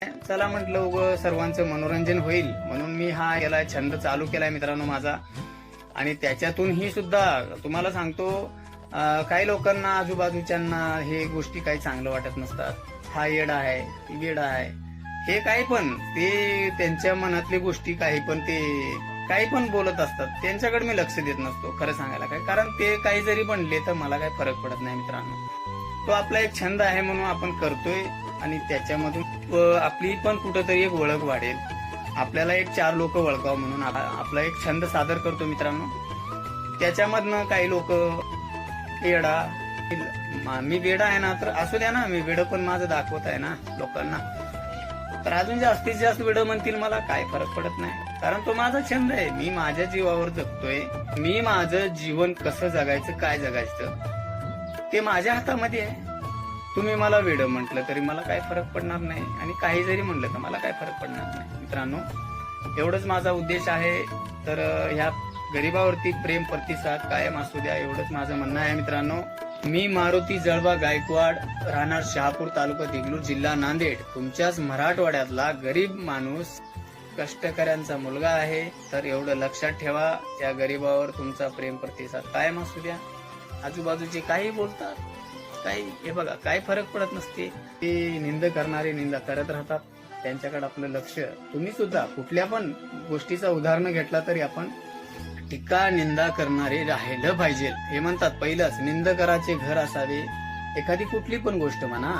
चला म्हटलं उगं सर्वांचं मनोरंजन होईल म्हणून मी हा याला छंद चालू केलाय मित्रांनो माझा. आणि त्याच्यातूनही सुद्धा तुम्हाला सांगतो काही लोकांना आजूबाजूच्यांना हे गोष्टी काही चांगलं वाटत नसतात. हा येडा आहे, ती वेडा आहे, हे काही पण ते त्यांच्या मनातली गोष्टी काही पण बोलत असतात. त्यांच्याकडे मी लक्ष देत नसतो खरं सांगायला काय, कारण ते काही जरी बनले तर मला काही फरक पडत नाही मित्रांनो. तो आपला एक छंद आहे म्हणून आपण करतोय आणि त्याच्यामधून आपली पण कुठंतरी एक ओळख वाढेल, आपल्याला एक 4 लोक ओळखावं म्हणून आपला एक छंद सादर करतो मित्रांनो. त्याच्यामधनं काही लोक वेडा, मी वेडा आहे ना तर असू द्या ना, मी वेड पण माझं दाखवत आहे ना लोकांना, तर अजून जास्तीत जास्त वेड म्हणतील मला काय फरक पडत नाही, कारण तो माझा छंद आहे. मी माझ्या जीवावर जगतोय. मी माझं जीवन कसं जगायचं, काय जगायचं ते माझ्या हातामध्ये आहे. तुम्ही मला वेड म्हटलं तरी मला काय फरक पडणार नाही आणि काही जरी म्हणलं तर मला काय फरक पडणार नाही मित्रांनो. एवढंच माझा उद्देश आहे. तर ह्या गरिबावरती प्रेम प्रतिसाद कायम असू द्या, एवढंच माझं म्हणणं आहे मित्रांनो. मी मारुती जळबा गायकवाड, राहणार शहापूर, तालुका देगलूर, जिल्हा नांदेड, तुमच्याच मराठवाड्यातला गरीब माणूस, कष्टकऱ्यांचा मुलगा आहे. तर एवढं लक्षात ठेवा, त्या गरीबावर तुमचा प्रेम प्रतिसाद कायम असू द्या. आजूबाजूचे काही बोलतात, काही हे बघा काय फरक पडत नसते. ते निंद करणारे निंदा करत राहतात, त्यांच्याकडे आपलं लक्ष. तुम्ही सुद्धा कुठल्या पण गोष्टीचा उदाहरण घेतला तरी आपण टीका निंदा करणारे राहिलं पाहिजे. हे म्हणतात पहिलंच निंदकाराचे घर असावे. एखादी कुठली पण गोष्ट म्हणा,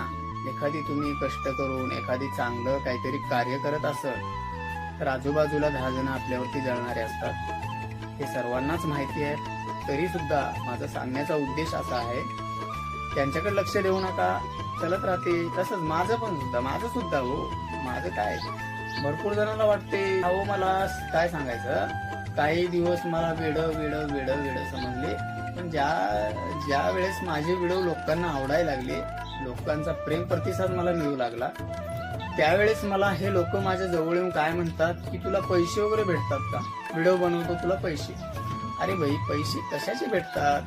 एखादी तुम्ही कष्ट करून एखादी चांगलं काहीतरी कार्य करत असेल तर आजूबाजूला 10 जण आपल्यावरती जळणारे असतात, हे सर्वांनाच माहिती आहे. तरी सुद्धा माझा सांगण्याचा उद्देश असा आहे, त्यांच्याकडे लक्ष देऊ नका, चलत राहते. तसंच माझं सुद्धा हो, माझं काय भरपूर जणांना वाटते अहो मला काय सांगायचं, काही दिवस मला वेड समजले, पण ज्या वेळेस माझे व्हिडिओ लोकांना आवडायला लागले, लोकांचा प्रेम प्रतिसाद मला मिळू लागला, त्यावेळेस मला हे लोक माझ्या जवळ येऊन काय म्हणतात की तुला पैसे वगैरे भेटतात का, व्हिडिओ बनवतो तुला पैसे. अरे भाई पैसे कशाचे भेटतात,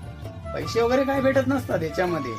पैसे वगैरे काय भेटत नसतात याच्यामध्ये.